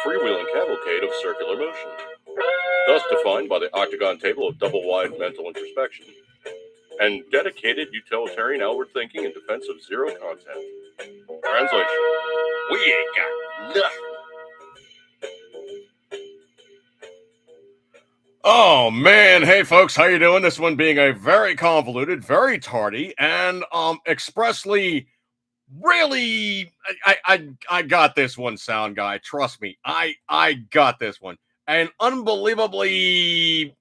freewheeling cavalcade of circular motion, thus defined by the octagon table of double-wide mental introspection, and dedicated utilitarian outward thinking in defense of zero content. Translation: we ain't got nothing. Oh man, hey folks, how you doing? This one being a very convoluted, very tardy, and expressly really I got this one, sound guy. Trust me, I got this one. And unbelievably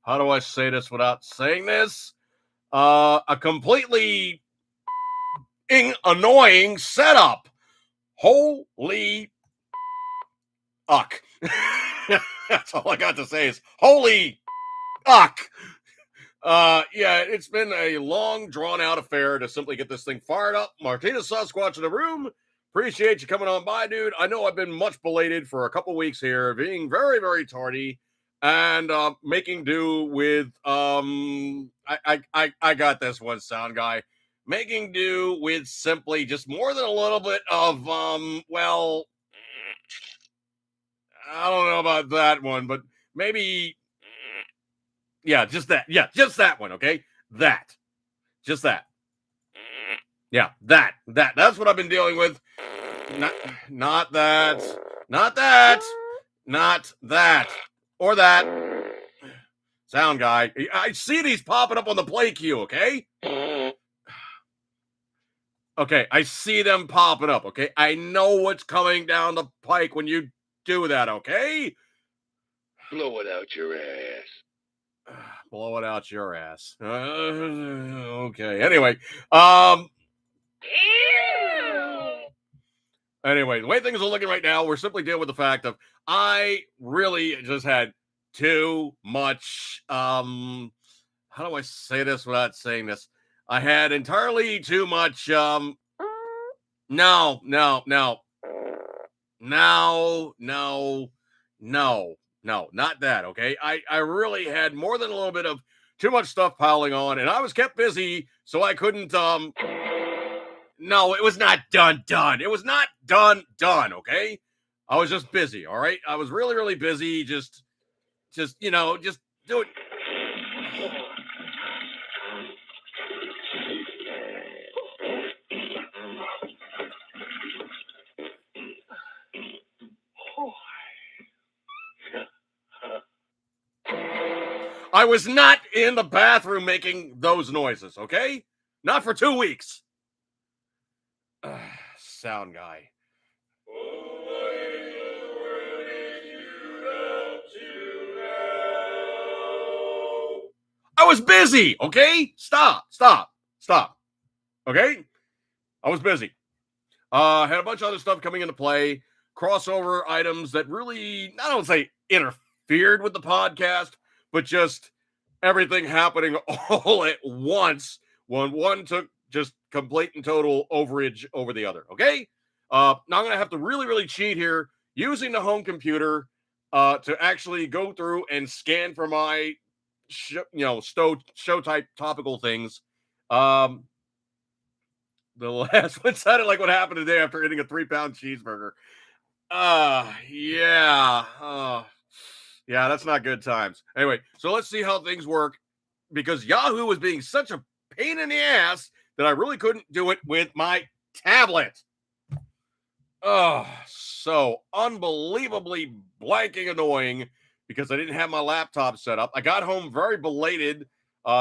how do I say this without saying this? A completely annoying setup. Holy uck. That's all I got to say is holy uck. Yeah, it's been a long, drawn-out affair to simply get this thing fired up. Martina Sasquatch in the room. Appreciate you coming on by, dude. I know I've been much belated for a couple weeks here, being very, very tardy, and making do with I got this one, sound guy. Making do with simply just more than a little bit of well, I don't know about that one, but maybe yeah, just that. Yeah, just that one, okay? That. Just that. Yeah, that's what I've been dealing with. Not that. Not that. Not that. Or that. Sound guy. I see these popping up on the play queue, okay? Okay, I see them popping up, okay? I know what's coming down the pike when you do that, okay? Blow it out your ass. Blow it out your ass. Okay. Anyway, Anyway, the way things are looking right now, we're simply dealing with the fact of I really just had too much. How do I say this without saying this? I had entirely too much. No, no, no, no, no, no, no, not that. Okay, I really had more than a little bit of too much stuff piling on, and I was kept busy, so I couldn't. No, it was not done. It was not done. Okay, I was just busy. All right, I was really, really busy. Just just do it. I was not in the bathroom making those noises. Okay, not for 2 weeks. Sound guy. I was busy, okay? Stop. Okay? I was busy. Had a bunch of other stuff coming into play, crossover items that really, I don't say interfered with the podcast, but just everything happening all at once when one took just complete and total overage over the other, okay? Now I'm going to have to really, really cheat here using the home computer to actually go through and scan for my show type topical things. The last one sounded like what happened today after eating a 3-pound cheeseburger. Yeah. Yeah, that's not good times. Anyway, so let's see how things work because Yahoo was being such a pain in the ass that I really couldn't do it with my tablet. Oh, so unbelievably blanking annoying because I didn't have my laptop set up. I got home very belated,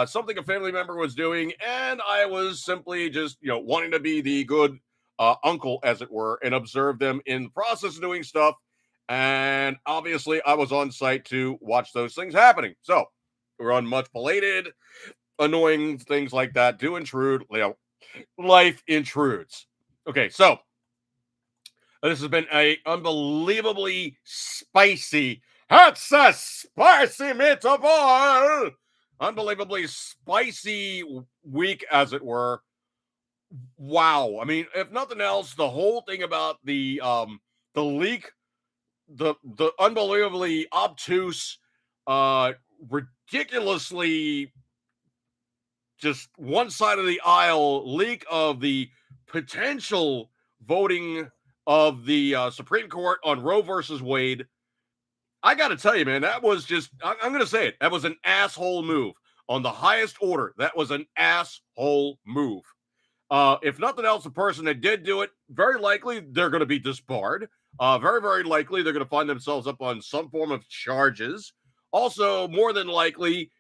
something a family member was doing, and I was simply just, wanting to be the good uncle, as it were, and observe them in the process of doing stuff. And obviously, I was on site to watch those things happening. So we're on much belated, annoying things like that do intrude. Life intrudes. Okay, so this has been a unbelievably spicy. That's a spicy meatball. Unbelievably spicy week, as it were. Wow. I mean, if nothing else, the whole thing about the leak, the unbelievably obtuse, ridiculously just one side of the aisle leak of the potential voting of the Supreme Court on Roe versus Wade. I got to tell you, man, that was just, I'm going to say it, that was an asshole move on the highest order. That was an asshole move. If nothing else, the person that did do it, very likely they're going to be disbarred. Very, very likely they're going to find themselves up on some form of charges. Also, more than likely,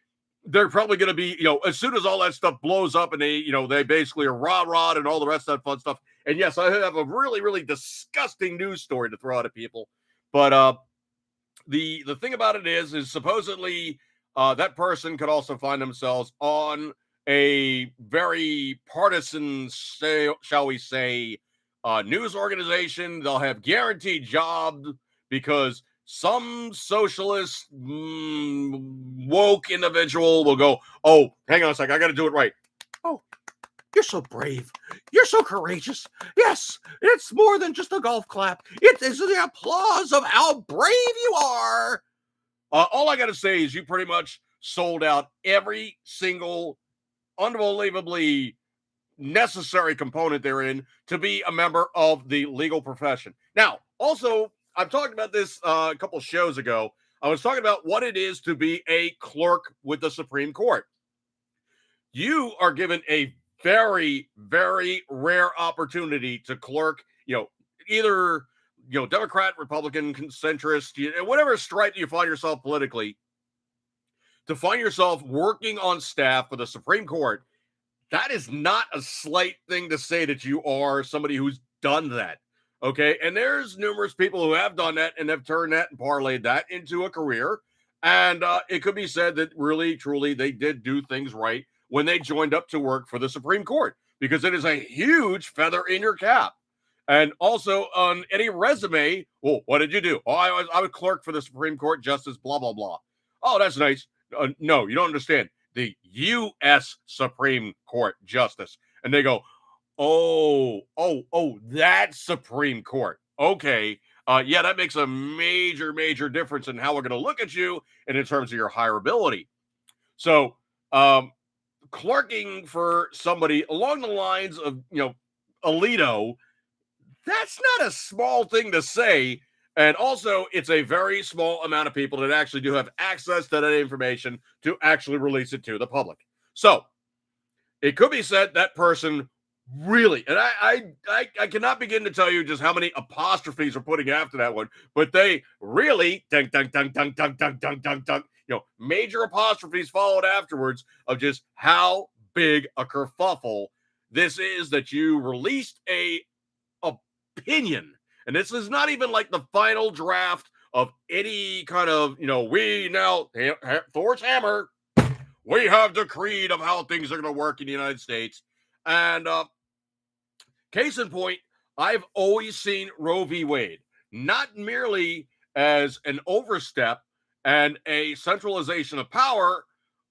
they're probably going to be, as soon as all that stuff blows up and they basically are rah-rah and all the rest of that fun stuff. And yes, I have a really, really disgusting news story to throw out at people. But the thing about it is supposedly that person could also find themselves on a very partisan, shall we say, news organization. They'll have guaranteed jobs because some socialist woke individual will go, oh, hang on a second, I got to do it right. Oh, you're so brave. You're so courageous. Yes, it's more than just a golf clap. It is the applause of how brave you are. All I got to say is you pretty much sold out every single unbelievably necessary component therein to be a member of the legal profession. Now, also, I've talked about this a couple shows ago. I was talking about what it is to be a clerk with the Supreme Court. You are given a very, very rare opportunity to clerk, either, Democrat, Republican, centrist, whatever stripe you find yourself politically, to find yourself working on staff for the Supreme Court. That is not a slight thing to say that you are somebody who's done that. Okay. And there's numerous people who have done that and have turned that and parlayed that into a career. And it could be said that really, truly, they did do things right when they joined up to work for the Supreme Court, because it is a huge feather in your cap. And also on any resume, well, what did you do? Oh, I was clerk for the Supreme Court Justice, blah, blah, blah. Oh, that's nice. No, you don't understand. The U.S. Supreme Court Justice. And they go, oh, that's Supreme Court. Okay. Yeah, that makes a major, major difference in how we're going to look at you and in terms of your hireability. So, clerking for somebody along the lines of, Alito, that's not a small thing to say. And also, it's a very small amount of people that actually do have access to that information to actually release it to the public. So it could be said that person really, and I cannot begin to tell you just how many apostrophes we're putting after that one, but they really, dun, dun, dun, dun, dun, dun, dun, dun, dun, major apostrophes followed afterwards of just how big a kerfuffle this is that you released a opinion. And this is not even like the final draft of any kind of, we now, Thor's hammer, we have decreed of how things are going to work in the United States. And case in point, I've always seen Roe v. Wade not merely as an overstep and a centralization of power,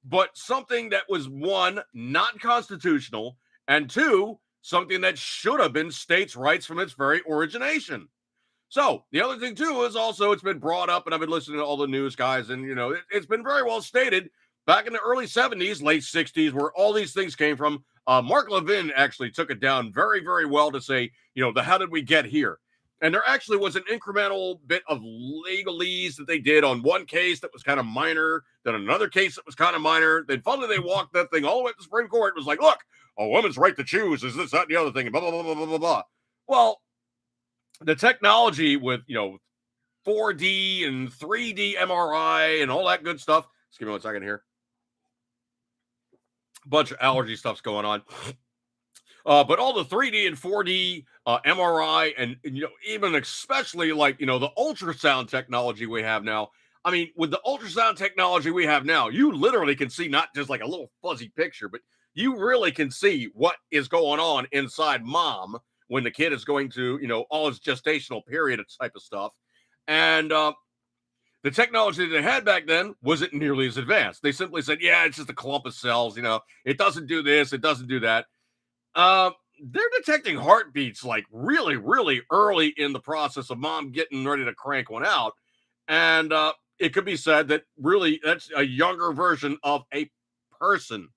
but something that was, one, not constitutional, and two, something that should have been states' rights from its very origination. So the other thing too is also it's been brought up, and I've been listening to all the news guys, and it's been very well stated back in the early 70s, late 60s, where all these things came from. Mark Levin actually took it down very, very well to say, the how did we get here? And there actually was an incremental bit of legalese that they did on one case that was kind of minor, then another case that was kind of minor. Then finally they walked that thing all the way to the Supreme Court. It was like, look, a woman's right to choose is this, that, and the other thing, and blah, blah, blah, blah, blah, blah. Well, the technology with, 4D and 3D MRI and all that good stuff. Just give me 1 second here. A bunch of allergy stuff's going on. But all the 3D and 4D MRI and even especially like, the ultrasound technology we have now. I mean, with the ultrasound technology we have now, you literally can see not just like a little fuzzy picture, but you really can see what is going on inside mom when the kid is going to, all his gestational period type of stuff. And the technology that they had back then wasn't nearly as advanced. They simply said, yeah, it's just a clump of cells. It doesn't do this. It doesn't do that. They're detecting heartbeats like really, really early in the process of mom getting ready to crank one out. And it could be said that really that's a younger version of a person.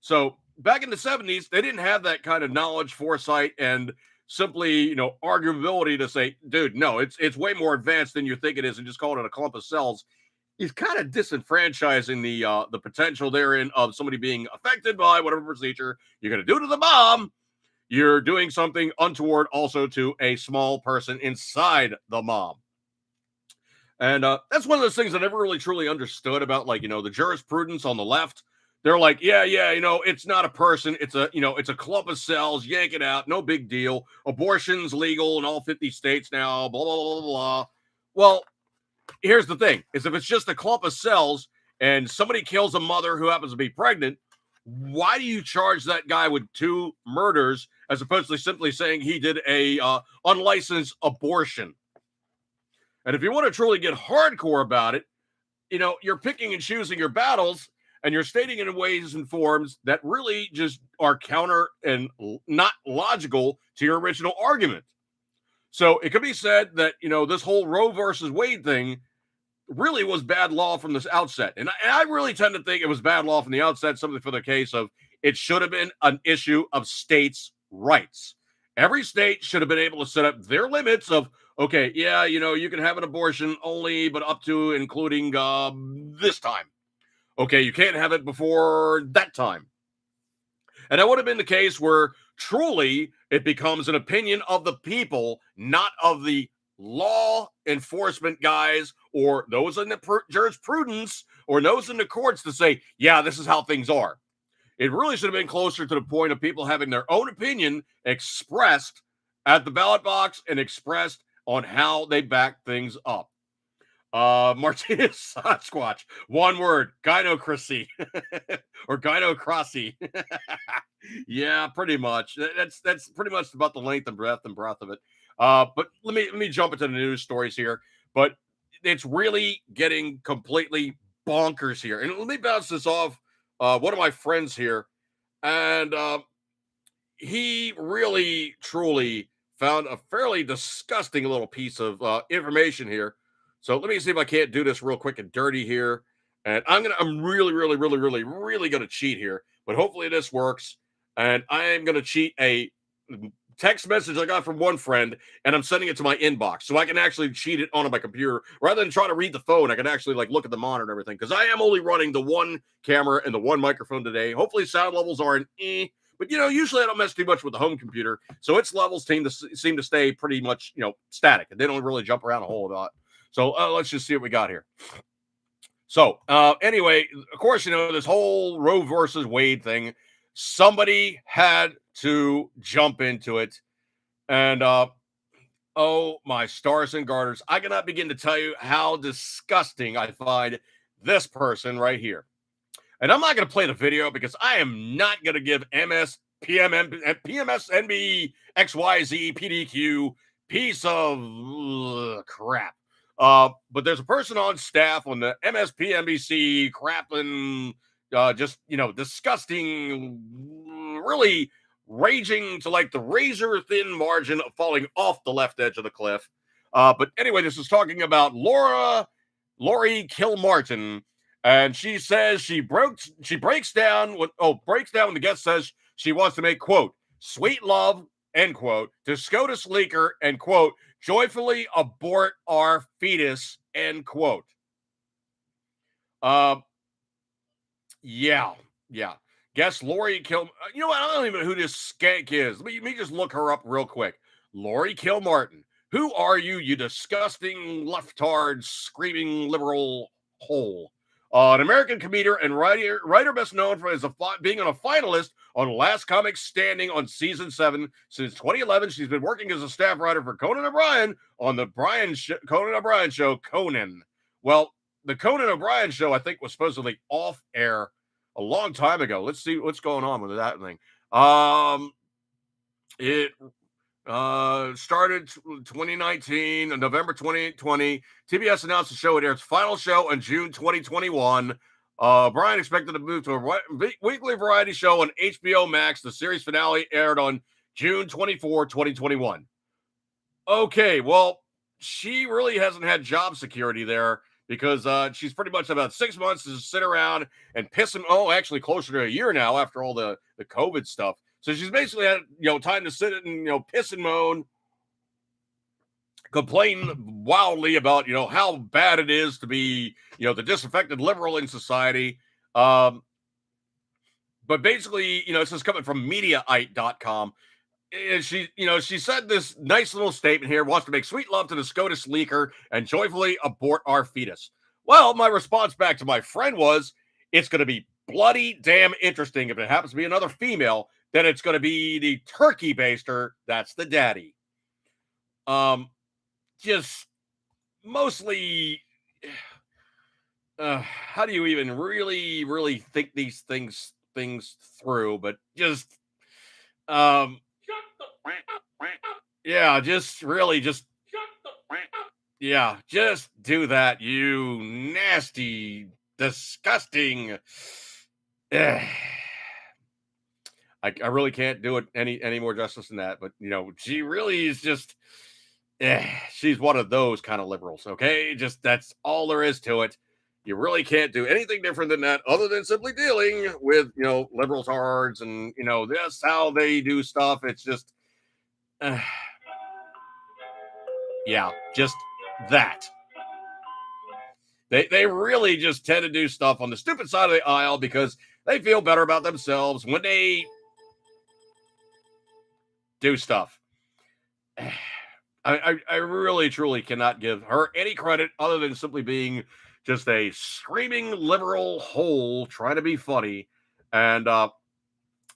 So back in the 70s, they didn't have that kind of knowledge, foresight, and simply, arguability to say, dude, no, it's way more advanced than you think it is, and just call it a clump of cells is kind of disenfranchising the potential therein of somebody being affected by whatever procedure you're going to do to the mom. You're doing something untoward also to a small person inside the mom. And that's one of those things I never really truly understood about, like, the jurisprudence on the left. They're like, yeah, it's not a person. It's a clump of cells. Yank it out. No big deal. Abortion's legal in all 50 states now. Blah, blah, blah, blah. Well, here's the thing is if it's just a clump of cells and somebody kills a mother who happens to be pregnant, why do you charge that guy with 2 murders as opposed to simply saying he did a unlicensed abortion? And if you want to truly get hardcore about it, you're picking and choosing your battles and you're stating it in ways and forms that really just are counter and not logical to your original argument. So it could be said that, this whole Roe versus Wade thing really was bad law from this outset. And I really tend to think it was bad law from the outset, something for the case of it should have been an issue of states' rights. Every state should have been able to set up their limits of, okay, yeah, you can have an abortion only, but up to including this time. Okay, you can't have it before that time. And that would have been the case where truly it becomes an opinion of the people, not of the law enforcement guys or those in the jurisprudence or those in the courts to say, yeah, this is how things are. It really should have been closer to the point of people having their own opinion expressed at the ballot box and expressed on how they back things up. Martinez Sasquatch, one word, gynocracy or gynocracy. Yeah, pretty much. That's pretty much about the length and breadth of it. But let me jump into the news stories here. But it's really getting completely bonkers here. And let me bounce this off one of my friends here, and he really truly found a fairly disgusting little piece of information here. So let me see if I can't do this real quick and dirty here. And I'm really, really, really, really, really gonna cheat here, but hopefully this works. And I am gonna cheat a text message I got from one friend, and I'm sending it to my inbox, so I can actually cheat it onto my computer rather than trying to read the phone. I can actually like look at the monitor and everything because I am only running the one camera and the one microphone today. Hopefully, sound levels aren't but usually I don't mess too much with the home computer, so its levels seem to stay pretty much static, and they don't really jump around a whole lot. So let's just see what we got here. So anyway, of course, this whole Roe versus Wade thing, somebody had to jump into it. And oh, my stars and garters, I cannot begin to tell you how disgusting I find this person right here. And I'm not going to play the video because I am not going to give PMSNB, XYZ, PDQ piece of crap. But there's a person on staff on the MSPNBC crapping, disgusting, really raging to like the razor thin margin of falling off the left edge of the cliff. But anyway, this is talking about Lori Kilmartin, and she says she breaks down when the guest says she wants to make, quote, sweet love, end quote, to SCOTUS leaker, and quote, joyfully abort our fetus, end quote. Yeah. Guess Lori Kilmartin. You know what? I don't even know who this skank is. Let me just look her up real quick. Lori Kilmartin. Who are you, you disgusting leftard screaming liberal hole? An American comedian and writer best known for being a finalist on Last Comic Standing on season 7 since 2011. She's been working as a staff writer for Conan O'Brien on the Conan O'Brien show, Conan. Well, the Conan O'Brien show, I think, was supposedly off air a long time ago. Let's see what's going on with that thing. It started 2019, November 2020. TBS announced the show would air its final show in June 2021. Brian expected to move to a weekly variety show on HBO Max. The series finale aired on June 24, 2021. Okay, well, she really hasn't had job security there because she's pretty much about 6 months to sit around and piss him. Oh, actually closer to a year now after all the COVID stuff. So she's basically had, time to sit and, piss and moan, complain wildly about, how bad it is to be, the disaffected liberal in society. But basically, this is coming from Mediaite.com. And she said this nice little statement here, wants to make sweet love to the SCOTUS leaker and joyfully abort our fetus. Well, my response back to my friend was, it's going to be bloody damn interesting if it happens to be another female, then it's going to be the turkey baster. That's the daddy. Just mostly, how do you even really think these things through? But just, yeah, just really just, yeah, just do that, you nasty, disgusting. I really can't do it any more justice than that. But she really is just, she's one of those kind of liberals. Okay, just that's all there is to it. You really can't do anything different than that, other than simply dealing with liberal tards and this how they do stuff. It's just, yeah, just that. They really just tend to do stuff on the stupid side of the aisle because they feel better about themselves when they do stuff. I really, truly cannot give her any credit other than simply being just a screaming liberal hole trying to be funny. And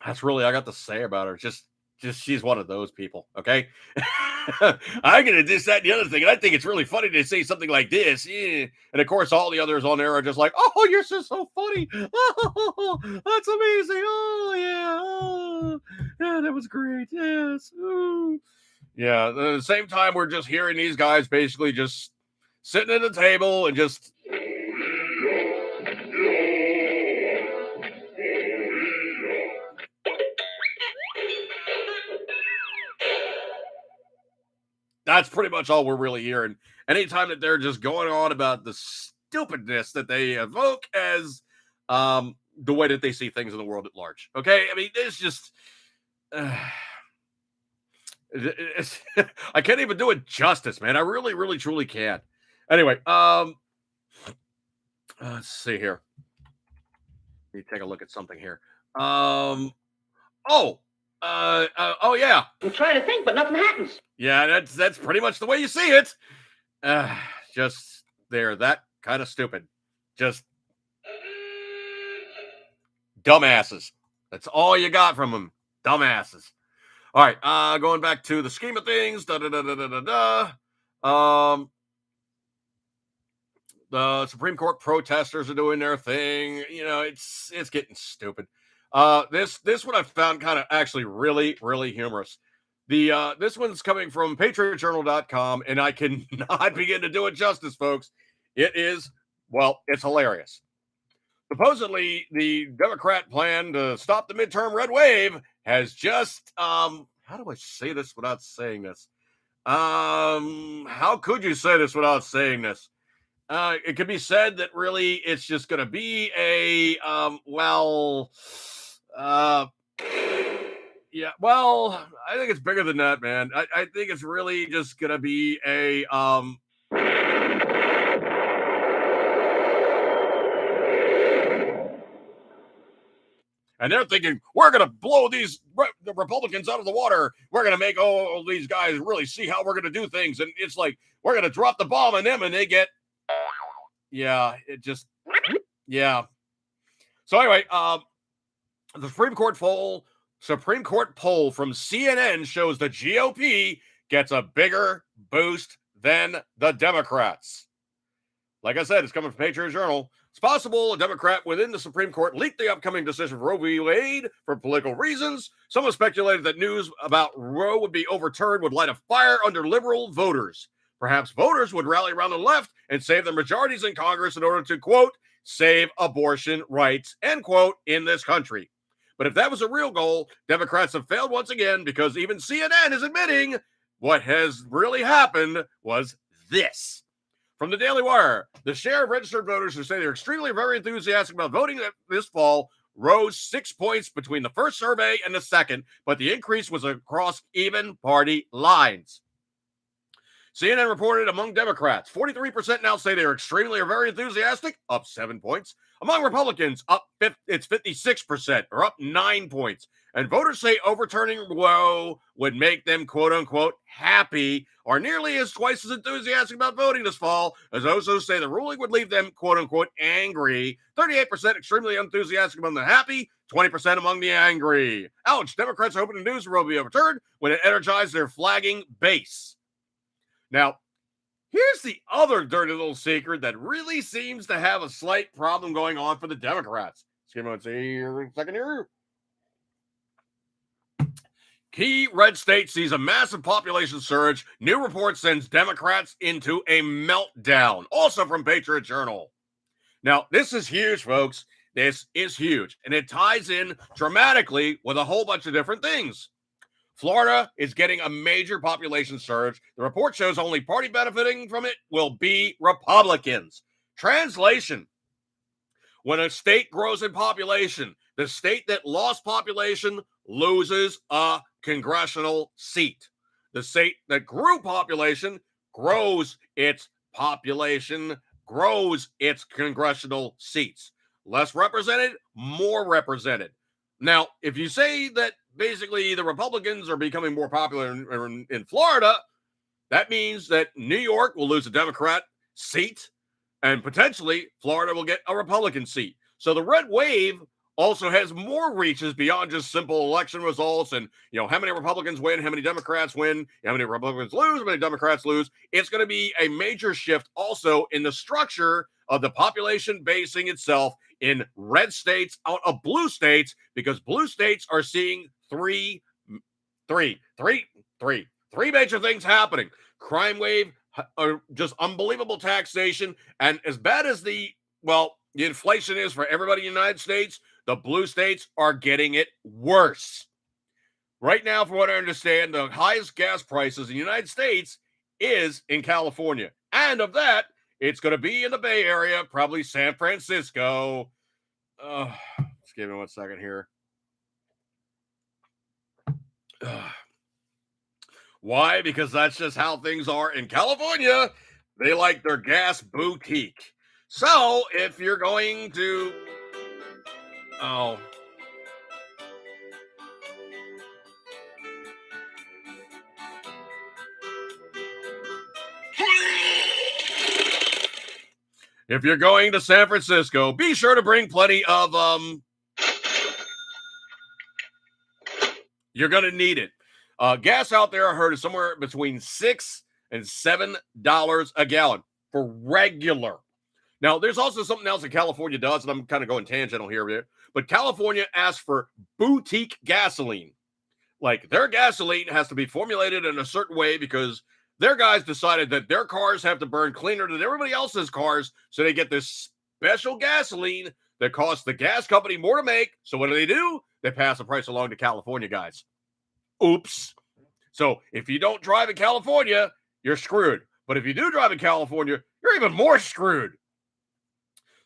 that's really all I got to say about her. Just she's one of those people, okay? I'm going to this, that, and the other thing. And I think it's really funny to say something like this. Yeah. And of course, all the others on there are just like, oh, you're just so funny. Oh, that's amazing. Oh, yeah. Oh, yeah, that was great. Yes. Ooh. Yeah. At the same time, we're just hearing these guys basically just sitting at the table and just. That's pretty much all we're really hearing. Anytime that they're just going on about the stupidness that they evoke as the way that they see things in the world at large. Okay, I mean, it's just I can't even do it justice, man. I really, truly can't. Anyway, let's see here. Let me take a look at something here. Oh yeah. I'm trying to think, but nothing happens. Yeah, that's pretty much the way you see it. Just they're that kind of stupid. Just dumbasses. That's all you got from them. Dumbasses. All right, going back to the scheme of things. The Supreme Court protesters are doing their thing. It's getting stupid. This one I found kind of actually really humorous. This one's coming from patriotjournal.com, and I cannot begin to do it justice, folks. It is, well, it's hilarious. Supposedly, the Democrat plan to stop the midterm red wave has just, how do I say this without saying this? How could you say this without saying this? It could be said that really it's just going to be a, yeah, well, I think it's bigger than that, man. I think it's really just going to be a, and they're thinking, we're going to blow the Republicans out of the water. We're going to make all these guys really see how we're going to do things. And it's like, we're going to drop the bomb on them and they get, yeah, it just, yeah. So anyway, the Supreme Court poll from CNN shows the GOP gets a bigger boost than the Democrats. Like I said, it's coming from Patriot Journal. It's possible a Democrat within the Supreme Court leaked the upcoming decision for Roe v. Wade for political reasons. Some have speculated that news about Roe would be overturned would light a fire under liberal voters. Perhaps voters would rally around the left and save their majorities in Congress in order to, quote, save abortion rights, end quote, in this country. But if that was a real goal, Democrats have failed once again because even CNN is admitting what has really happened was this. From the Daily Wire, the share of registered voters who say they're extremely very enthusiastic about voting this fall rose 6 points between the first survey and the second, but the increase was across even party lines. CNN reported among Democrats, 43% now say they are extremely or very enthusiastic, up 7 points. Among Republicans, it's 56%, or up 9 points. And voters say overturning Roe would make them, quote unquote, happy, or nearly twice as enthusiastic about voting this fall, as those who say the ruling would leave them, quote unquote, angry. 38% extremely enthusiastic among the happy, 20% among the angry. Ouch, Democrats are hoping the news will be overturned when it energized their flagging base. Now, here's the other dirty little secret that really seems to have a slight problem going on for the Democrats. Excuse me, let's see here in a second here. Key red state sees a massive population surge. New report sends Democrats into a meltdown. Also from Patriot Journal. Now, this is huge, folks. This is huge. And it ties in dramatically with a whole bunch of different things. Florida is getting a major population surge. The report shows only party benefiting from it will be Republicans. Translation: when a state grows in population, the state that lost population loses a congressional seat. The state that grew population grows its population, grows its congressional seats. Less represented, more represented. Now, if you say that basically the Republicans are becoming more popular in Florida, that means that New York will lose a Democrat seat and potentially Florida will get a Republican seat. So the red wave also has more reaches beyond just simple election results and, how many Republicans win, how many Democrats win, how many Republicans lose, how many Democrats lose. It's going to be a major shift also in the structure of the population basing itself in red states out of blue states, because blue states are seeing three major things happening. Crime wave, just unbelievable taxation, and as bad as the inflation is for everybody in the United States, the blue states are getting it worse. Right now, from what I understand, the highest gas prices in the United States is in California. And of that, it's going to be in the Bay Area, probably San Francisco. Just give me 1 second here. Why? Because that's just how things are in California. They like their gas boutique. So if you're going to... If you're going to San Francisco, be sure to bring plenty of, you're going to need it. Gas out there, I heard, is somewhere between $6 and $7 a gallon for regular. Now, there's also something else that California does, and I'm kind of going tangential here, but California asks for boutique gasoline. Like, their gasoline has to be formulated in a certain way because their guys decided that their cars have to burn cleaner than everybody else's cars, so they get this special gasoline that costs the gas company more to make. So what do? They pass the price along to California guys. Oops. So if you don't drive in California, you're screwed. But if you do drive in California, you're even more screwed.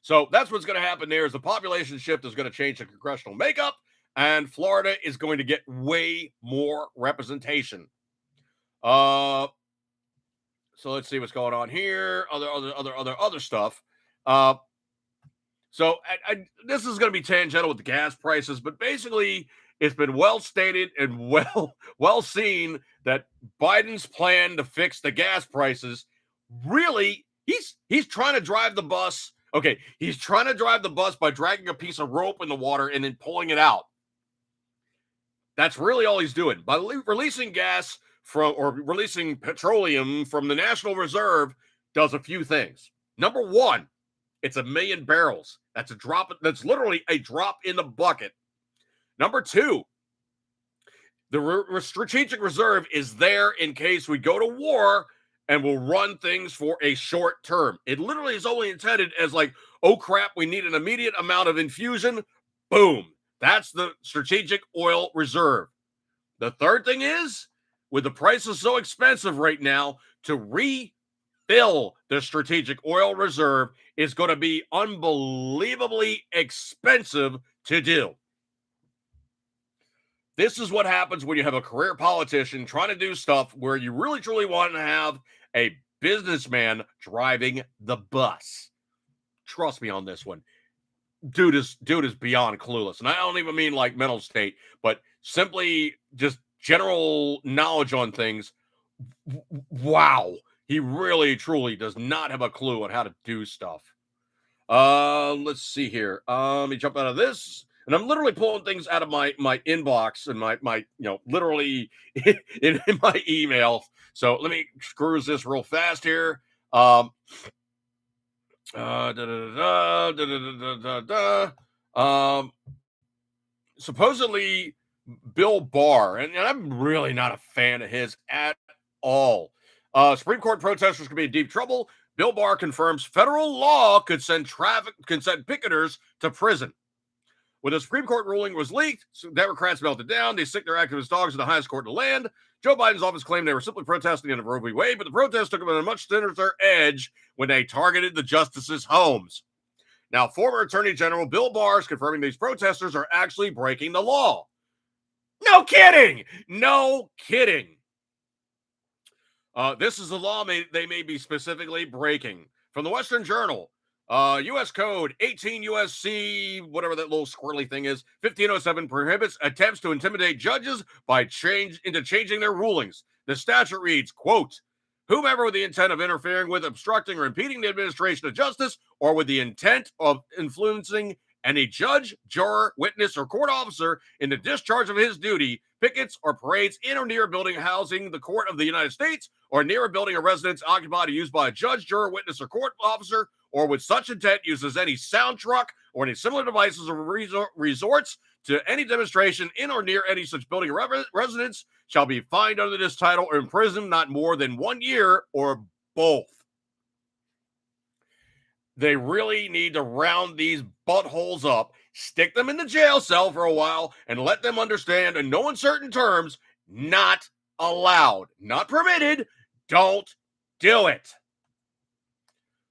So that's what's going to happen there is the population shift is going to change the congressional makeup, and Florida is going to get way more representation. So let's see what's going on here. Other stuff. So this is going to be tangential with the gas prices, but basically it's been well stated and well seen that Biden's plan to fix the gas prices, really, he's trying to drive the bus. Okay, he's trying to drive the bus by dragging a piece of rope in the water and then pulling it out. That's really all he's doing. By releasing gas releasing petroleum from the National Reserve does a few things. Number one, it's 1 million barrels. That's literally a drop in the bucket. Number two, the strategic reserve is there in case we go to war and will run things for a short term. It literally is only intended as like, oh crap, we need an immediate amount of infusion. Boom. That's the strategic oil reserve. The third thing is, with the prices so expensive right now, to refill the strategic oil reserve is going to be unbelievably expensive to do. This is what happens when you have a career politician trying to do stuff where you really truly want to have a businessman driving the bus. Trust me on this one. Dude is beyond clueless. And I don't even mean like mental state, but simply just general knowledge on things. Wow. He really truly does not have a clue on how to do stuff. Let's see here. Let me jump out of this. And I'm literally pulling things out of my inbox and my literally in my email. So let me cruise this real fast here. Um, Supposedly Bill Barr, and I'm really not a fan of his at all. Supreme Court protesters could be in deep trouble. Bill Barr confirms federal law could send picketers to prison. When the Supreme Court ruling was leaked, Democrats melted down. They sicked their activist dogs in the highest court in the land. Joe Biden's office claimed they were simply protesting in a Roe v. Wade, but the protest took them on a much sinister edge when they targeted the justices' homes. Now, former Attorney General Bill Barr is confirming these protesters are actually breaking the law. No kidding! No kidding. This is the law they may be specifically breaking. From the Western Journal, U.S. Code 18 U.S.C., whatever that little squirrely thing is, 1507 prohibits attempts to intimidate judges by changing their rulings. The statute reads, quote, whomever with the intent of interfering with, obstructing, or impeding the administration of justice, or with the intent of influencing any judge, juror, witness, or court officer in the discharge of his duty, pickets or parades in or near a building housing the court of the United States, or near a building or residence occupied or used by a judge, juror, witness, or court officer, or with such intent uses any sound truck or any similar devices or resorts to any demonstration in or near any such building or residence shall be fined under this title or imprisoned not more than 1 year or both. They really need to round these buttholes up, stick them in the jail cell for a while, and let them understand in no uncertain terms, not allowed, not permitted, don't do it.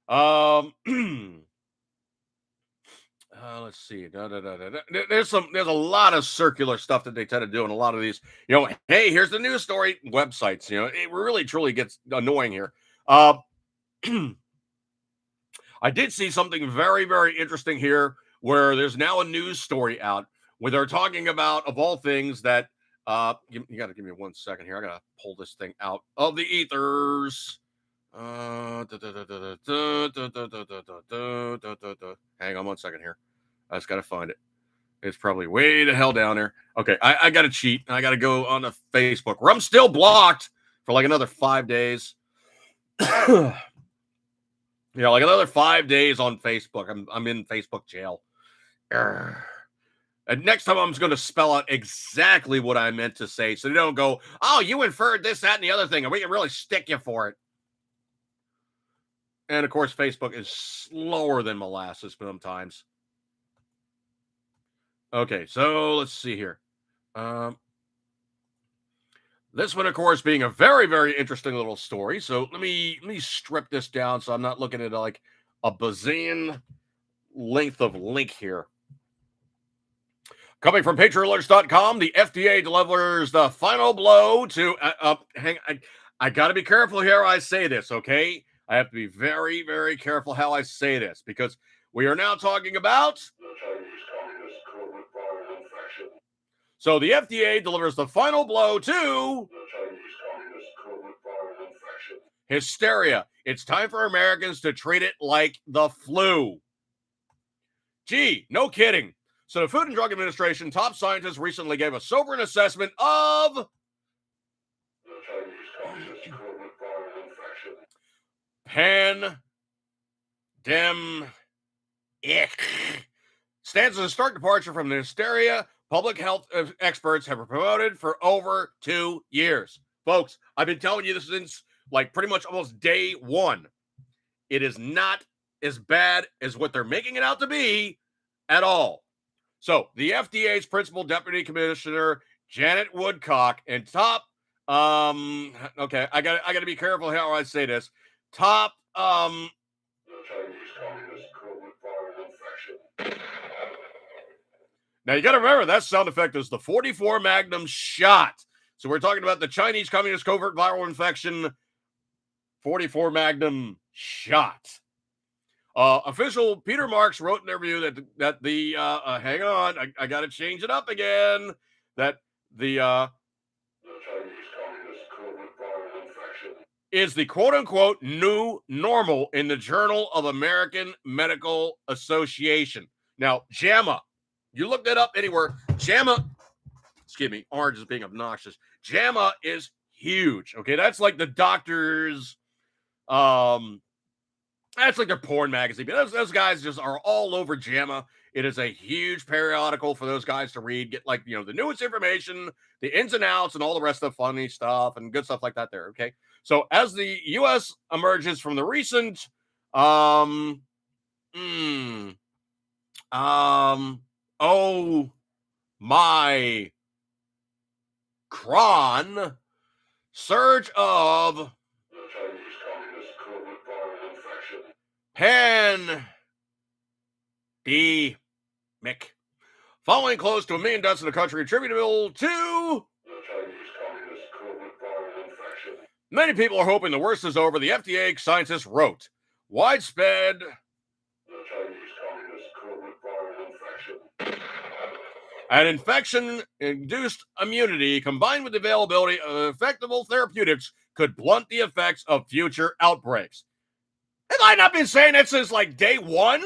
Let's see. There's a lot of circular stuff that they tend to do in a lot of these. Hey, here's the news story websites. It really truly gets annoying here. I did see something very, very interesting here where there's now a news story out where they're talking about, of all things, that you got to give me 1 second here. I got to pull this thing out of the ethers. Hang on 1 second here. I just got to find it. It's probably way the hell down there. Okay, I got to cheat. I got to go on to Facebook where I'm still blocked for like another 5 days. Like another 5 days on Facebook. I'm in Facebook jail. Urgh. And next time I'm just going to spell out exactly what I meant to say so they don't go, oh, you inferred this, that, and the other thing, and we can really stick you for it. And, of course, Facebook is slower than molasses sometimes. Okay, so let's see here. This one, of course, being a very, very interesting little story. So let me strip this down so I'm not looking at like a bazillion length of link here. Coming from PatriotAlerts.com, the FDA delivers the final blow to. I got to be careful here how I say this, okay? I have to be very, very careful how I say this because we are now talking about. So the FDA delivers the final blow to hysteria. It's time for Americans to treat it like the flu. Gee, no kidding. So the Food and Drug Administration top scientists recently gave a sobering assessment of pandemic. Stands as a stark departure from the hysteria public health experts have promoted for over 2 years. Folks, I've been telling you this since like pretty much almost day one. It is not as bad as what they're making it out to be at all. So the FDA's principal deputy commissioner, Janet Woodcock, and top, okay, I got to be careful how I say this. Top, Now, you got to remember that sound effect is the 44 Magnum shot. So we're talking about the Chinese Communist covert viral infection 44 Magnum shot. Official Peter Marks wrote in their review that the hang on, I got to change it up again. That the Chinese Communist covert viral infection is the quote-unquote new normal in the Journal of American Medical Association. Now, JAMA, you look that up anywhere. JAMA, excuse me, orange is being obnoxious. JAMA is huge. Okay, that's like the doctors. That's like their porn magazine. But those guys just are all over JAMA. It is a huge periodical for those guys to read, get like, the newest information, the ins and outs, and all the rest of the funny stuff and good stuff like that there. Okay. So as the U.S. emerges from the recent, oh my cron surge of the Chinese Communist covert viral infection pandemic, following close to 1 million deaths in the country attributable to the Chinese Communist covert viral infection. Many people are hoping the worst is over. The FDA scientists wrote, widespread The Chinese Communist covert viral infection. and infection-induced immunity combined with the availability of effective therapeutics could blunt the effects of future outbreaks. Have I not been saying that since like day one?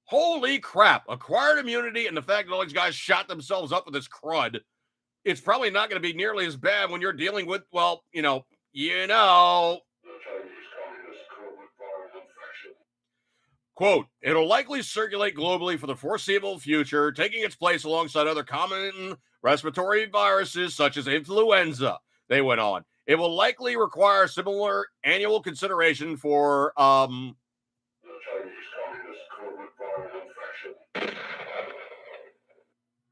Holy crap. Acquired immunity and the fact that all these guys shot themselves up with this crud, it's probably not going to be nearly as bad when you're dealing with, well, The Chinese Communist covert viral infection. Quote, it'll likely circulate globally for the foreseeable future, taking its place alongside other common respiratory viruses such as influenza, they went on. It will likely require similar annual consideration for The Chinese Communist covert viral infection.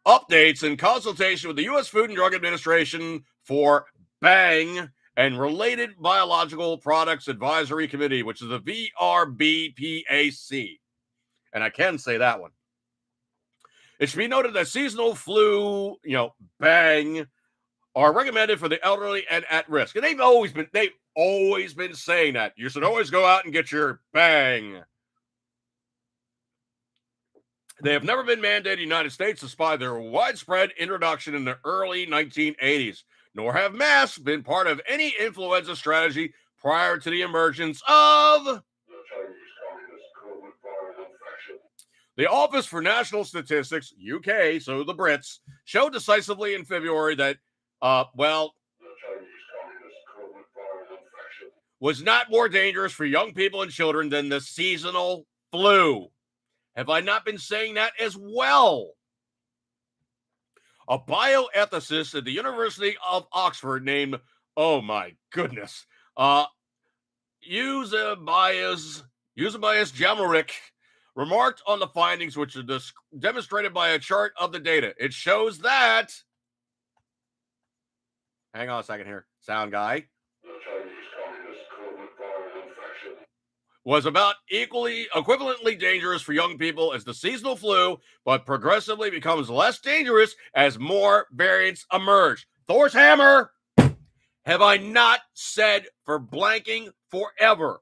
updates in consultation with the U.S. Food and Drug Administration for BANG and Related Biological Products Advisory Committee, which is the VRBPAC. And I can say that one. It should be noted that seasonal flu, BANG, are recommended for the elderly and at risk. And they've always been saying that. You should always go out and get your BANG. They have never been mandated in the United States despite their widespread introduction in the early 1980s, nor have masks been part of any influenza strategy prior to the emergence of The Chinese Communist covert viral infection. the Office for National Statistics, UK, so the Brits, showed decisively in February that, The Chinese Communist covert viral infection. was not more dangerous for young people and children than the seasonal flu. Have I not been saying that as well? A bioethicist at the University of Oxford named, oh my goodness, Eusebius Jamarick remarked on the findings, which are demonstrated by a chart of the data. It shows that, hang on a second here, sound guy, The Chinese Communist covert viral infection. was about equivalently dangerous for young people as the seasonal flu, but progressively becomes less dangerous as more variants emerge. Thor's hammer! Have I not said for blanking forever?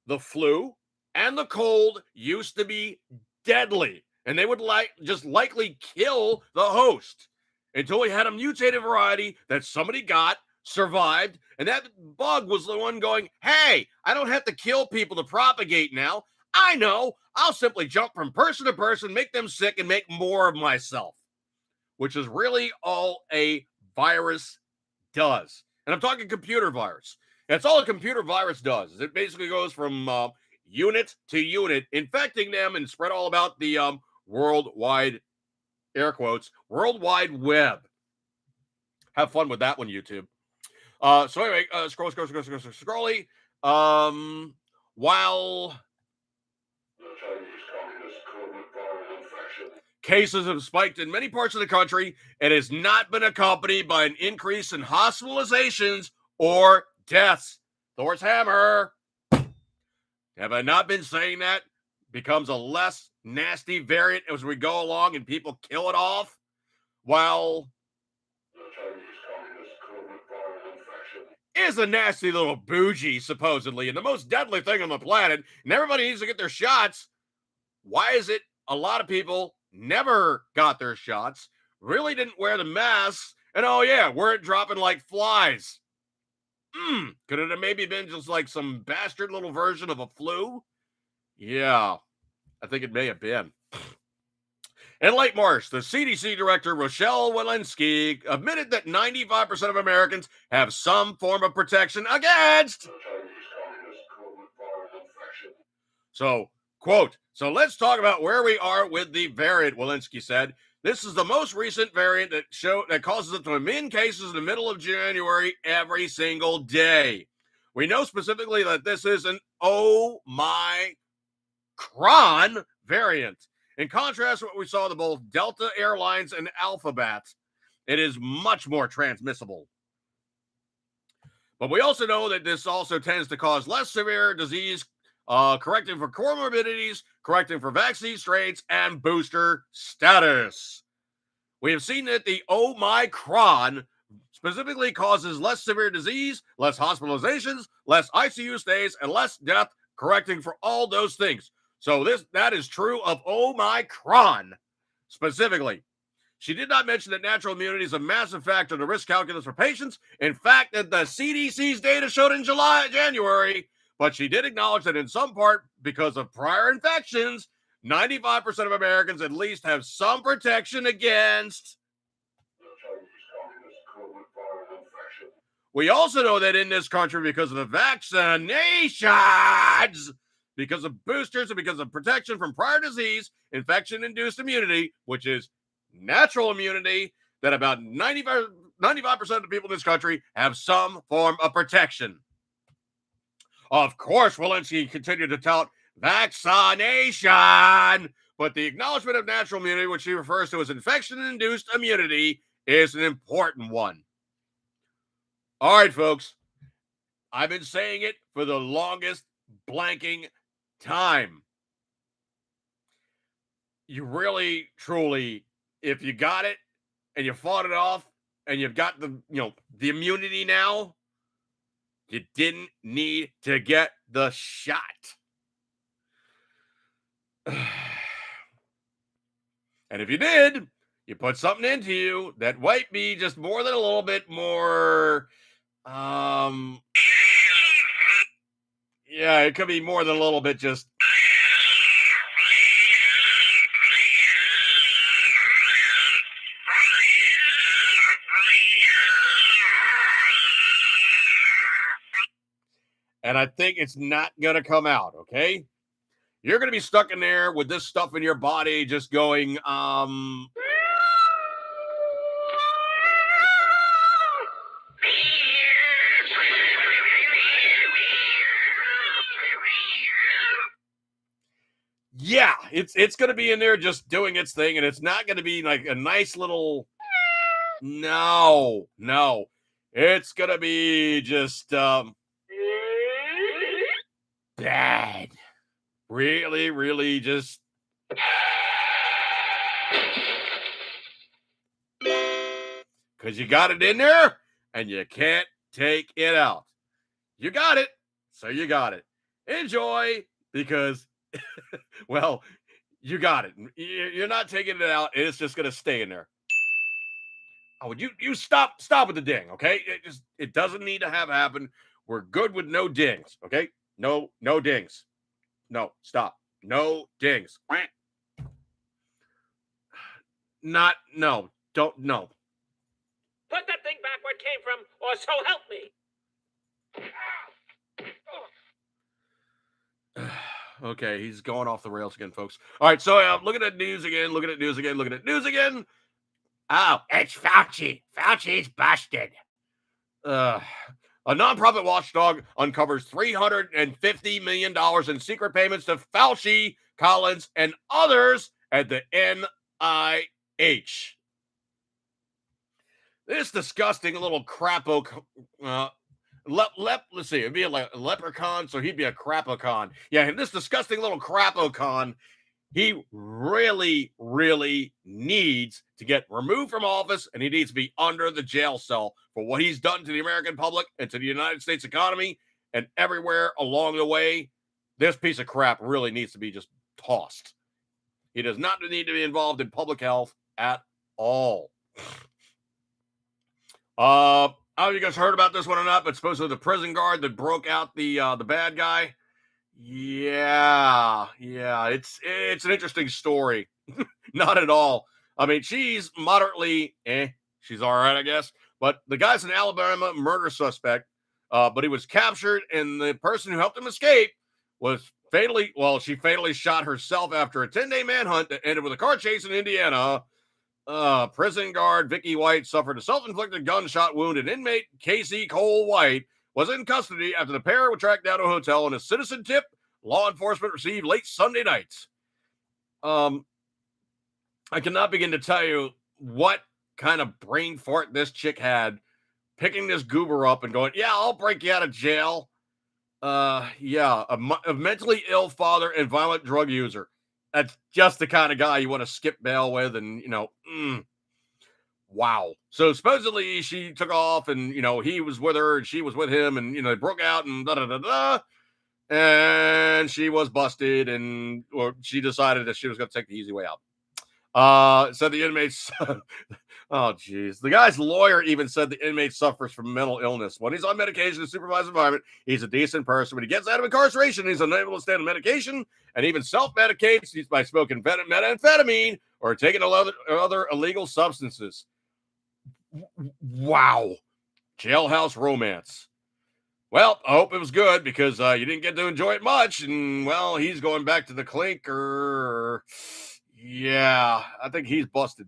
The flu and the cold used to be deadly, and they would just likely kill the host until we had a mutated variety that somebody got, survived, and that bug was the one going, hey, I don't have to kill people to propagate now. I know. I'll simply jump from person to person, make them sick, and make more of myself, which is really all a virus does. And I'm talking computer virus. That's all a computer virus does. Is it basically goes from unit to unit, infecting them and spread all about the worldwide, air quotes, World Wide Web. Have fun with that one, YouTube. So anyway, scrolly. While The Chinese Communist covert viral infection. cases have spiked in many parts of the country, it has not been accompanied by an increase in hospitalizations or deaths. Thor's hammer. Have I not been saying that? becomes a less nasty variant as we go along and people kill it off, while The Chinese Communist COVID viral infection. is a nasty little bougie, supposedly, and the most deadly thing on the planet, and everybody needs to get their shots. Why is it a lot of people never got their shots, really didn't wear the masks, and oh yeah, weren't dropping like flies? Could it have maybe been just like some bastard little version of a flu? Yeah, I think it may have been. In late March, the CDC director, Rochelle Walensky, admitted that 95% of Americans have some form of protection against. The Chinese Communist COVID viral infection. So, quote, so let's talk about where we are with the variant, Walensky said. This is the most recent variant that causes up to a million cases in the middle of January every single day. We know specifically that this is an Omicron variant. In contrast to what we saw to both Delta Airlines and Alphabet, it is much more transmissible. But we also know that this also tends to cause less severe disease, correcting for comorbidities, correcting for vaccine strains, and booster status. We have seen that the Omicron specifically causes less severe disease, less hospitalizations, less ICU stays, and less death, correcting for all those things. So that is true of Omicron specifically. She did not mention that natural immunity is a massive factor in the risk calculus for patients. In fact, that the CDC's data showed in January, but she did acknowledge that in some part, because of prior infections, 95% of Americans at least have some protection against. The Chinese Communist COVID viral infection. We also know that in this country, because of the vaccinations, because of boosters, and because of protection from prior disease, infection-induced immunity, which is natural immunity, that about 95% of the people in this country have some form of protection. Of course, Walensky continued to tout vaccination, but the acknowledgement of natural immunity, which she refers to as infection-induced immunity, is an important one. All right, folks, I've been saying it for the longest blanking time. You really, truly, if you got it and you fought it off and you've got the immunity now, you didn't need to get the shot. And if you did, you put something into you that might be just more than a little bit more, yeah, it could be more than a little bit just. And I think it's not going to come out, okay? You're going to be stuck in there with this stuff in your body just going, yeah, it's going to be in there just doing its thing, and it's not going to be like a nice little, no, it's going to be just bad. Really, really just. Because you got it in there and you can't take it out. You got it, so you got it. Enjoy, because, well, you got it. You're not taking it out. It's just going to stay in there. Oh, you stop with the ding, okay? It doesn't need to have happen. We're good with no dings, okay? No dings. No, stop. No dings. No. Don't. Put that thing back where it came from, or so help me. Okay, he's going off the rails again, folks. All right, so looking at news again. Oh, it's Fauci. Fauci's busted. A nonprofit watchdog uncovers $350 million in secret payments to Fauci, Collins, and others at the NIH. This disgusting little crapo let's see, it'd be a leprechaun, so he'd be a crapocon. Yeah, and this disgusting little crapocon, he really, really needs to get removed from office, and he needs to be under the jail cell for what he's done to the American public and to the United States economy and everywhere along the way. This piece of crap really needs to be just tossed. He does not need to be involved in public health at all. I don't know if you guys heard about this one or not, but supposedly the prison guard that broke out the bad guy. Yeah, it's an interesting story. Not at all. I mean, she's moderately, she's all right, I guess. But the guy's an Alabama murder suspect, but he was captured, and the person who helped him escape was she fatally shot herself after a 10-day manhunt that ended with a car chase in Indiana. Prison guard Vicky White suffered a self-inflicted gunshot wound, and inmate Casey Cole White was in custody after the pair were tracked down to a hotel, and a citizen tip law enforcement received late Sunday night. I cannot begin to tell you what kind of brain fart this chick had, picking this goober up and going, yeah, I'll break you out of jail. A mentally ill father and violent drug user. That's just the kind of guy you want to skip bail with, and, wow. So supposedly she took off, and, he was with her and she was with him, and, they broke out and da-da-da-da. And she was busted, or she decided that she was going to take the easy way out. Said the inmates, oh, geez. The guy's lawyer even said the inmate suffers from mental illness. When he's on medication in a supervised environment, he's a decent person. When he gets out of incarceration, he's unable to stand on medication and even self-medicates by smoking methamphetamine or taking other illegal substances. Wow. Jailhouse romance. Well, I hope it was good, because you didn't get to enjoy it much. And, well, he's going back to the clinker. Yeah, I think he's busted.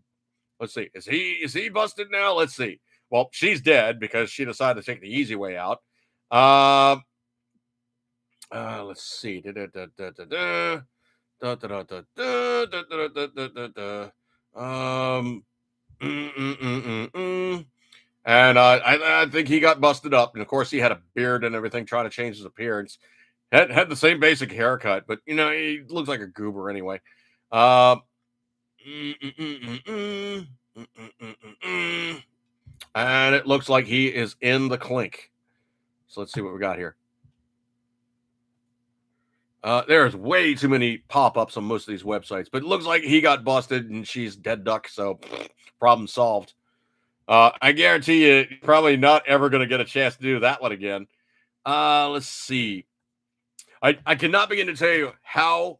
Let's see. Is he busted now? Let's see. Well, she's dead because she decided to take the easy way out. Let's see. And I think he got busted up. And of course, he had a beard and everything, trying to change his appearance. Had the same basic haircut, but he looks like a goober anyway. And it looks like he is in the clink. So let's see what we got here. There's way too many pop-ups on most of these websites, but it looks like he got busted and she's dead duck, so problem solved. I guarantee you, you're probably not ever going to get a chance to do that one again. Let's see. I cannot begin to tell you how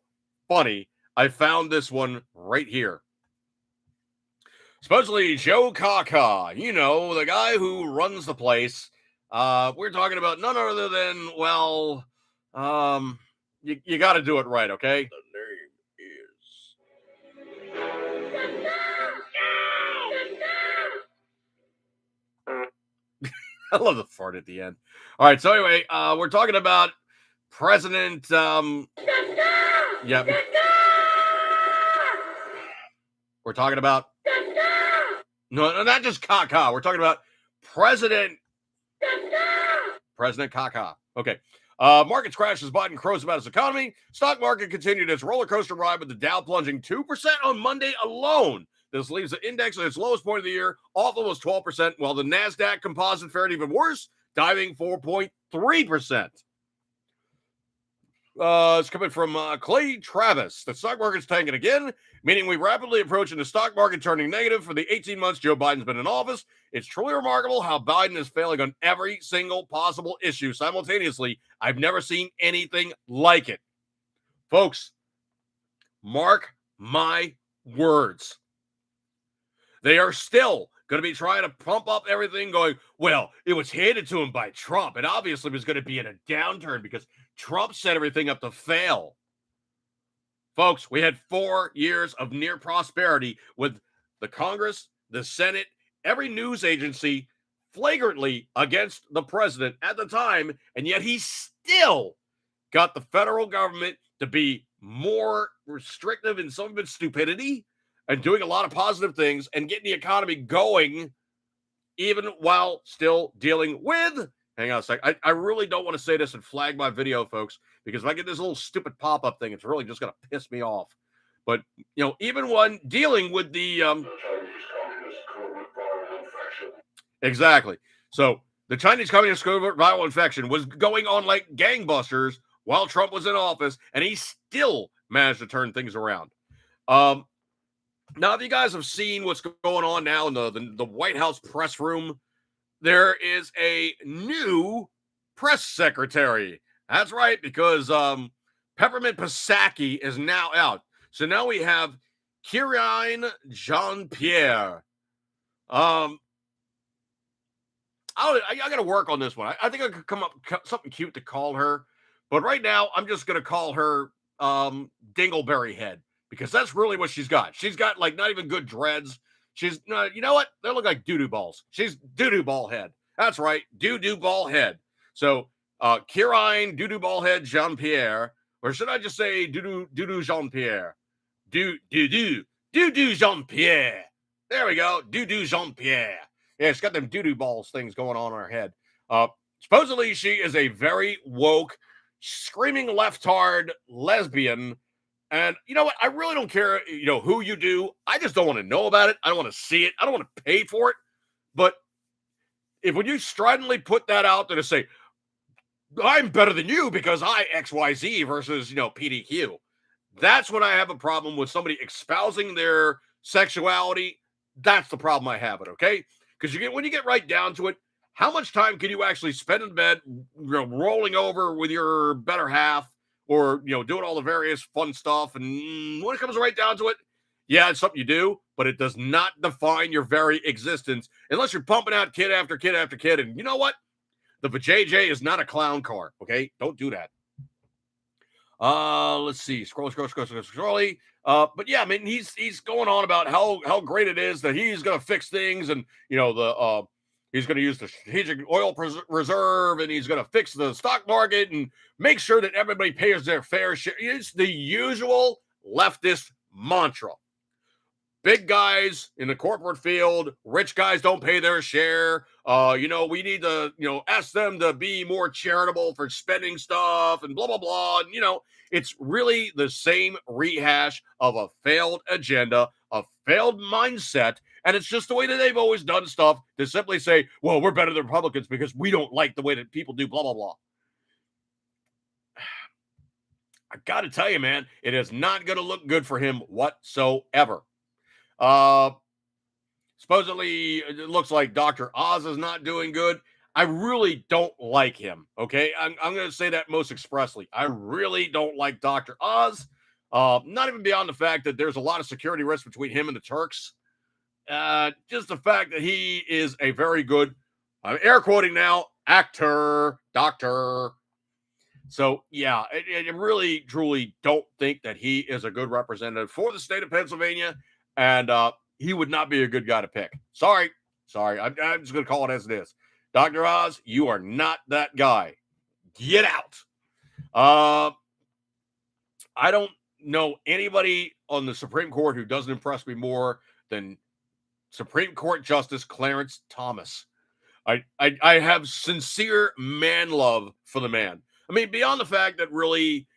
funny I found this one right here. Supposedly GAhhh, the guy who runs the place. We're talking about none other than, well, you got to do it right, okay? The name is... I love the fart at the end. All right, so anyway, we're talking about President... We're talking about... No, not just GAhhh. We're talking about President GAhhh. Okay. Markets crash as Biden crows about his economy. Stock market continued its roller coaster ride, with the Dow plunging 2% on Monday alone. This leaves the index at its lowest point of the year, off almost 12%, while the NASDAQ composite fared even worse, diving 4.3%. It's coming from Clay Travis. The stock market's tanking again, meaning we rapidly approaching the stock market turning negative for the 18 months Joe Biden's been in office. It's truly remarkable how Biden is failing on every single possible issue simultaneously. I've never seen anything like it. Folks, mark my words. They are still going to be trying to pump up everything, going, well, it was handed to him by Trump. It obviously was going to be in a downturn because Trump set everything up to fail. Folks, we had 4 years of near prosperity with the Congress, the Senate, every news agency flagrantly against the president at the time, and yet he still got the federal government to be more restrictive in some of its stupidity and doing a lot of positive things and getting the economy going, even while still dealing with Hang on a sec. I really don't want to say this and flag my video, folks, because if I get this little stupid pop-up thing, it's really just going to piss me off. But, even when dealing with the The Chinese Communist covert viral infection. exactly. So the Chinese Communist covert viral infection was going on like gangbusters while Trump was in office, and he still managed to turn things around. Um, Now, if you guys have seen what's going on now in the White House press room, there is a new press secretary. That's right, because Peppermint Pasaki is now out. So now we have Kieran Jean Pierre. Um, I got to work on this one. I think I could come up with something cute to call her, but right now I'm just gonna call her Dingleberry Head because that's really what she's got. She's got like not even good dreads. She's you know what? They look like doo doo balls. She's doo doo ball head. That's right, doo doo ball head. So Kieran doo doo ball head Jean Pierre, or should I just say doo doo Jean Pierre? Doo doo Jean Pierre. There we go, doo doo Jean Pierre. Yeah, she's got them doo-doo balls things going on in her head. Supposedly, she is a very woke, screaming leftard lesbian. And you know what? I really don't care, who you do. I just don't want to know about it. I don't want to see it. I don't want to pay for it. But when you stridently put that out there to say, I'm better than you because I XYZ versus, PDQ, that's when I have a problem with somebody espousing their sexuality. That's the problem I have it, okay? Because when you get right down to it, how much time can you actually spend in bed, rolling over with your better half, or doing all the various fun stuff? And when it comes right down to it, yeah, it's something you do, but it does not define your very existence unless you're pumping out kid after kid after kid. And you know what? The vajayjay is not a clown car. Okay, don't do that. Let's see. Scroll. But yeah, I mean, he's going on about how great it is that he's going to fix things, and he's going to use the strategic oil reserve, and he's going to fix the stock market and make sure that everybody pays their fair share. It's the usual leftist mantra. Big guys in the corporate field, rich guys don't pay their share. We need to, ask them to be more charitable for spending stuff and blah, blah, blah. And, it's really the same rehash of a failed agenda, a failed mindset. And it's just the way that they've always done stuff to simply say, well, we're better than Republicans because we don't like the way that people do blah, blah, blah. I got to tell you, man, it is not going to look good for him whatsoever. Supposedly, it looks like Dr. Oz is not doing good. I really don't like him. Okay, I'm going to say that most expressly. I really don't like Dr. Oz. Not even beyond the fact that there's a lot of security risk between him and the Turks. Just the fact that he is a very good, I'm air quoting now, actor, doctor. So yeah, I really, truly don't think that he is a good representative for the state of Pennsylvania, and he would not be a good guy to pick. Sorry. I'm just going to call it as it is. Dr. Oz, you are not that guy. Get out. I don't know anybody on the Supreme Court who doesn't impress me more than Supreme Court Justice Clarence Thomas. I have sincere man love for the man. I mean, beyond the fact that really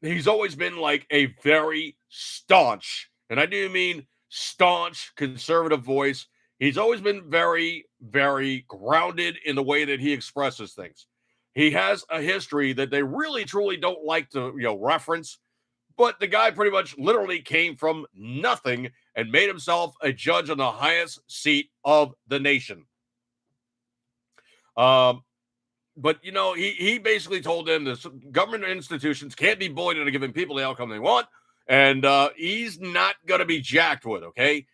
he's always been like a very staunch, and I do mean staunch conservative voice. He's always been very, very grounded in the way that he expresses things. He has a history that they really, truly don't like to, reference. But the guy pretty much literally came from nothing and made himself a judge on the highest seat of the nation. But he basically told them that government institutions can't be bullied into giving people the outcome they want, and he's not going to be jacked with. Okay,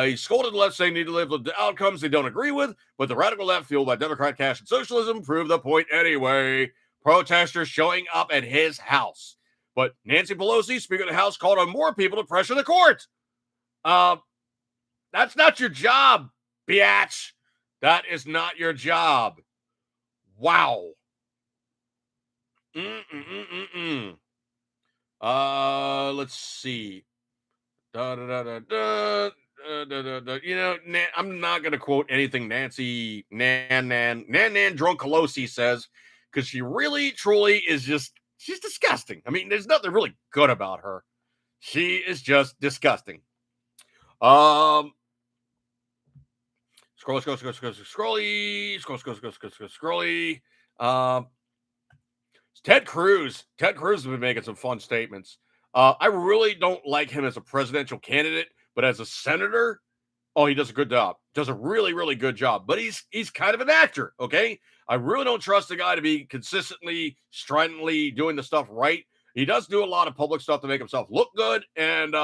he scolded the left, saying they need to live with the outcomes they don't agree with, but the radical left, fueled by Democrat cash and socialism, proved the point anyway. Protesters showing up at his house, but Nancy Pelosi, Speaker of the House, called on more people to pressure the court. That's not your job, biatch. That is not your job. Wow. Let's see. I'm not going to quote anything Nancy Nan Drunkalosi says, because she really, truly is she's disgusting. I mean, there's nothing really good about her. She is just disgusting. Um, scrolly. Ted Cruz. Ted Cruz has been making some fun statements. I really don't like him as a presidential candidate, but as a senator, oh, he does a good job. Does a really, really good job. But he's kind of an actor, okay? I really don't trust the guy to be consistently, stridently doing the stuff right. He does do a lot of public stuff to make himself look good, and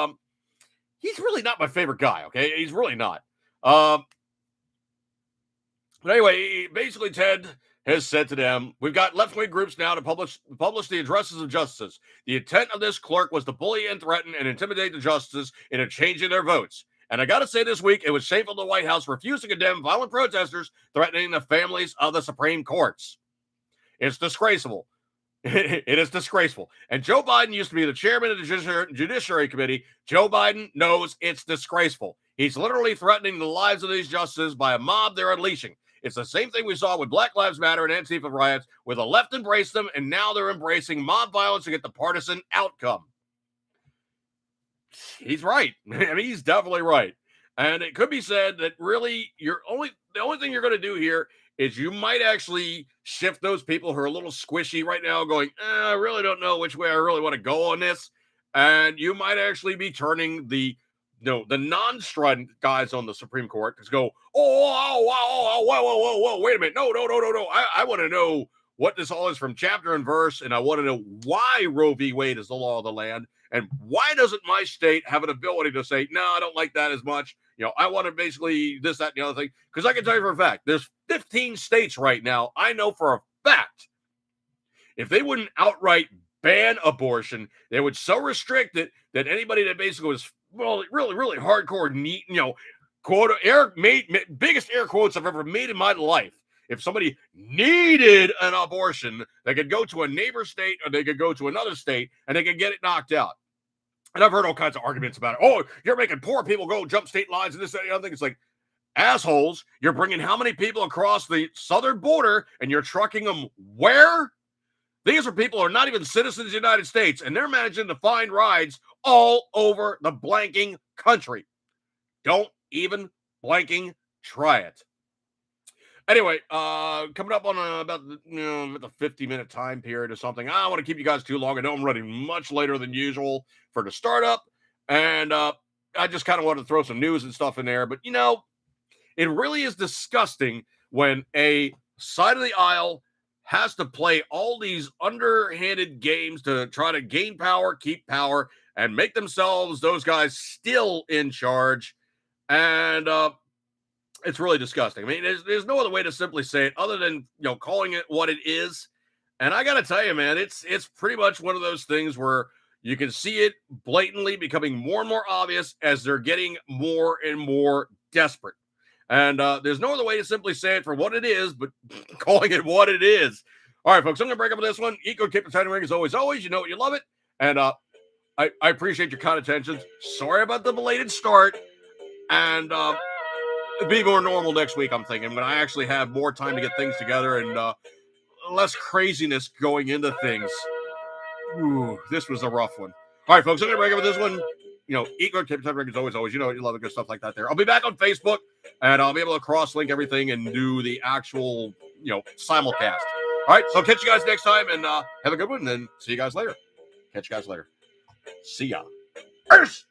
he's really not my favorite guy, okay? He's really not. But anyway, basically, Ted has said to them, we've got left-wing groups now to publish the addresses of justices. The intent of this clerk was to bully and threaten and intimidate the justices into changing their votes. And I got to say this week, it was shameful the White House refused to condemn violent protesters threatening the families of the Supreme Courts. It's disgraceful. It is disgraceful. And Joe Biden used to be the chairman of the Judiciary Committee. Joe Biden knows it's disgraceful. He's literally threatening the lives of these justices by a mob they're unleashing. It's the same thing we saw with Black Lives Matter and Antifa riots, where the left embraced them, and now they're embracing mob violence to get the partisan outcome. He's right. I mean, he's definitely right. And it could be said that really the only thing you're going to do here is you might actually shift those people who are a little squishy right now, going, I really don't know which way I really want to go on this. And you might actually be turning the non-strident guys on the Supreme Court to go, whoa, wait a minute. No. I want to know what this all is from chapter and verse, and I want to know why Roe v. Wade is the law of the land, and why doesn't my state have an ability to say, no, I don't like that as much. I want to basically this, that, and the other thing. Because I can tell you for a fact, there's 15 states right now, I know for a fact, if they wouldn't outright ban abortion, they would so restrict it that anybody that basically was really, really hardcore, biggest air quotes I've ever made in my life. If somebody needed an abortion, they could go to a neighbor state or they could go to another state and they could get it knocked out. And I've heard all kinds of arguments about it. Oh, you're making poor people go jump state lines and this, that, and the other thing. It's like, assholes, you're bringing how many people across the southern border and you're trucking them where? These are people who are not even citizens of the United States, and they're managing to find rides all over the blanking country. Don't even blanking try it. Anyway, coming up on about the 50-minute time period or something. I don't want to keep you guys too long. I know I'm running much later than usual for the startup, and I just kind of wanted to throw some news and stuff in there. But, it really is disgusting when a side of the aisle has to play all these underhanded games to try to gain power, keep power, and make themselves, those guys, still in charge. And it's really disgusting. I mean, there's no other way to simply say it other than, calling it what it is. And I got to tell you, man, it's pretty much one of those things where you can see it blatantly becoming more and more obvious as they're getting more and more desperate. And there's no other way to simply say it for what it is, but calling it what it is. All right, folks, I'm going to break up with this one. Eat good, keep the tiny ring as always. You know it, you love it. And I appreciate your kind attention. Sorry about the belated start. And it'll be more normal next week, I'm thinking, when I actually have more time to get things together and less craziness going into things. Ooh, this was a rough one. All right, folks, I'm going to break up with this one. Eat good, keep the tiny ring as always. You know it, you love it, good stuff like that there. I'll be back on Facebook, and I'll be able to cross-link everything and do the actual, simulcast. All right, so catch you guys next time, and have a good one, and then see you guys later. Catch you guys later. See ya. Peace.